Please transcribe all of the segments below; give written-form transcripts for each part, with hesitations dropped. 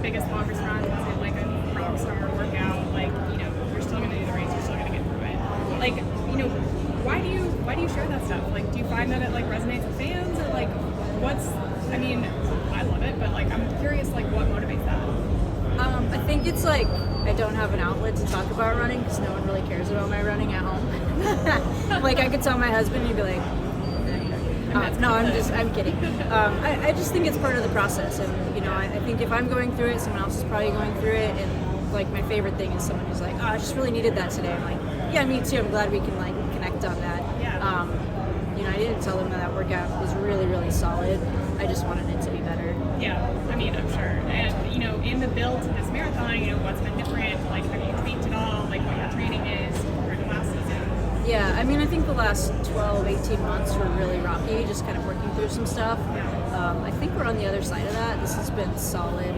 biggest longest run? Was it like a rock star workout? Like, you're still gonna do the race, you're still gonna get through it. Like, why do you share that stuff? Like, do you find that it like resonates with fans, or like, I love it, but like, I'm curious, like, what motivates that? I think it's like I don't have an outlet to talk about running because no one really cares about my running at home. Like, I could tell my husband and he'd be like, no, I'm kidding. I just think it's part of the process, and I think if I'm going through it, someone else is probably going through it. And like, my favorite thing is someone who's like, I just really needed that today. I'm like, yeah, me too. I'm glad we can like connect on that. Yeah. I didn't tell them that workout was really, really solid. I just wanted it to be better. Yeah, I mean, I'm sure. And in the build to this marathon, what's been different? Like, have you tweaked at all? Like, what your training is compared to last season? Yeah, I mean, I think the last 12, 18 months were really rocky, just kind of working through some stuff. Yeah. I think we're on the other side of that. This has been solid.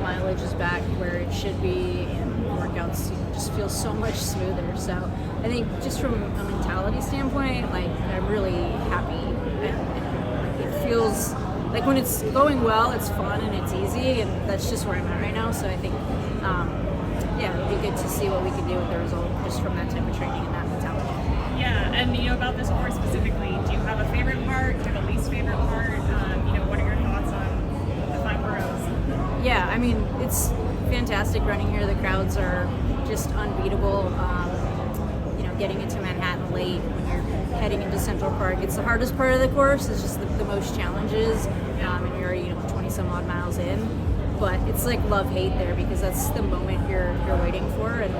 Mileage is back where it should be, and workouts just feel so much smoother. So I think just from a mentality standpoint, like, I'm really happy. And it feels like when it's going well, it's fun and it's easy, and that's just where I'm at right now. So I think, it'd be good to see what we can do with the result just from that type of training and that mentality. Yeah, and about this course specifically, do you have a favorite part? Do you have a least favorite part? What are your thoughts on the 5 boroughs? Yeah, I mean, it's fantastic running here. The crowds are just unbeatable. Getting into Manhattan late when you're heading into Central Park, it's the hardest part of the course. It's just the most challenges, and you're already 20 some odd miles in. But it's like love-hate there because that's the moment you're waiting for. And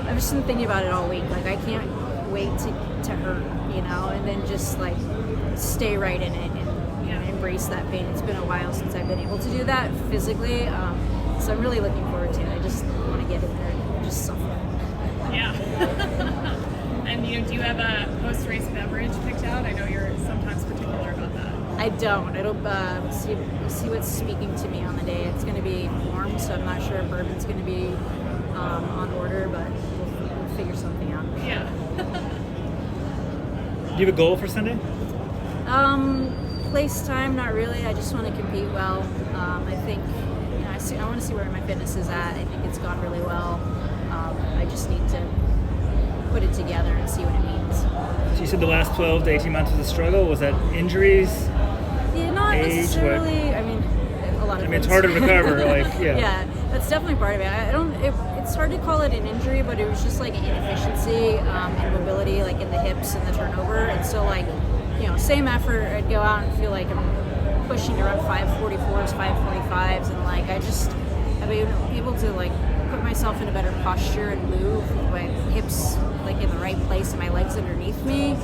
I've just been thinking about it all week. Like, I can't wait to hurt, and then just like stay right in it and embrace that pain. It's been a while since I've been able to do that physically, so I'm really looking forward to it. I just want to get in there and just suffer. Yeah. And do you have a post-race beverage picked out? I know you're sometimes particular about that. I don't. We'll see what's speaking to me on the day. It's going to be warm, so I'm not sure if bourbon's going to be on order, but we'll figure something out. Yeah. Do you have a goal for Sunday? Place time, not really. I just want to compete well. I think I want to see where my fitness is at. I think it's gone really well. I just need to put it together and see what it means. So you said the last 12 to 18 months was a struggle. Was that injuries? Yeah, not age, necessarily. I mean, a lot of things. It's hard to recover. Yeah, that's definitely part of it. It's hard to call it an injury, but it was just like inefficiency and mobility, like in the hips and the turnover. And so, like, same effort, I'd go out and feel like I'm pushing to run 5:44s, 5:45s, and like I've been able to like put myself in a better posture and move with my hips like in the right place and my legs underneath me.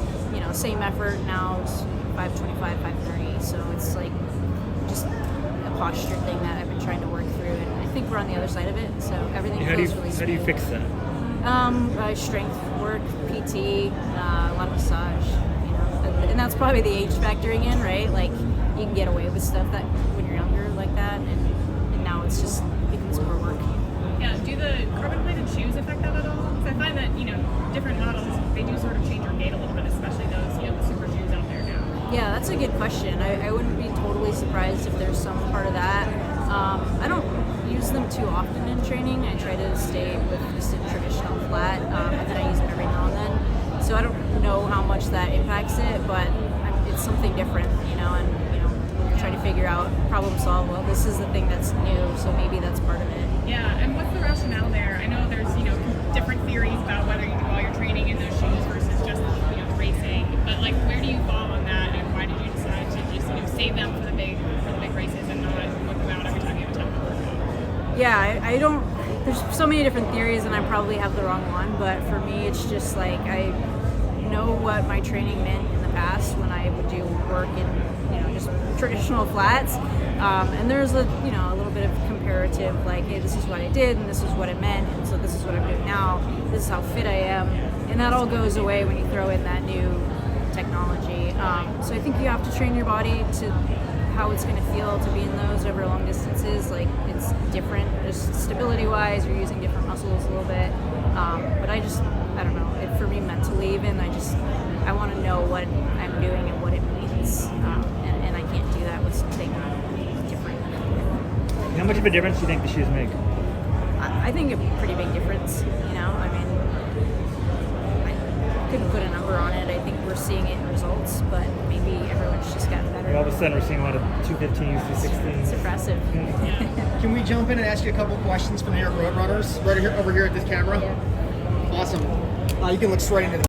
Same effort now, it's 5:25, 5:30. So it's like just a posture thing that I've been trying to work through, and I think we're on the other side of it. So everything feels really smooth. How do you fix that? Strength work, PT, a lot of massage. And that's probably the age factoring in, right? Like, you can get away with stuff that when you're younger like that, and now it's just becomes more work. Yeah, do the carbon-plated shoes affect that at all? Because I find that, different models, they do sort of change your gait a little bit, especially those, the super shoes out there now. Yeah, that's a good question. I wouldn't be totally surprised if there's some part of that. I don't use them too often in training. I try to stay with just a traditional flat, and then I use them every now and then. So I don't know how much that impacts it, but it's something different, and try to figure out, problem solve. Well, this is the thing that's new, so maybe that's part of it. Yeah, and what's the rationale there? I know there's different theories about whether you do all your training in those shoes versus just the racing, but like, where do you fall on that, and why did you decide to just save them for the big races and not put them out every time you have a time to work out? Yeah, I don't. There's so many different theories, and I probably have the wrong one, but for me, it's just like I know what my training meant in the past when I would do work in just traditional flats, and there's a little bit of comparative, like, hey, this is what I did and this is what it meant, and so this is what I'm doing now, this is how fit I am, and that all goes away when you throw in that new technology. So I think you have to train your body to how it's going to feel to be in those over long distances. Like, it's different, just stability wise, you're using different muscles a little bit, but I don't know, for me mentally even, I want to know what I'm doing and what it means, and I can't do that with something different. How much of a difference do you think the shoes make? I think a pretty big difference. You know, I mean, I couldn't put a number on it. I think we're seeing it in results, but maybe everyone's just gotten better. All of a sudden, we're seeing a lot of 215s, 216s. It's impressive. Can we jump in and ask you a couple questions from New York Road Runners right here over here at this camera? Yeah. Awesome. You can look straight into the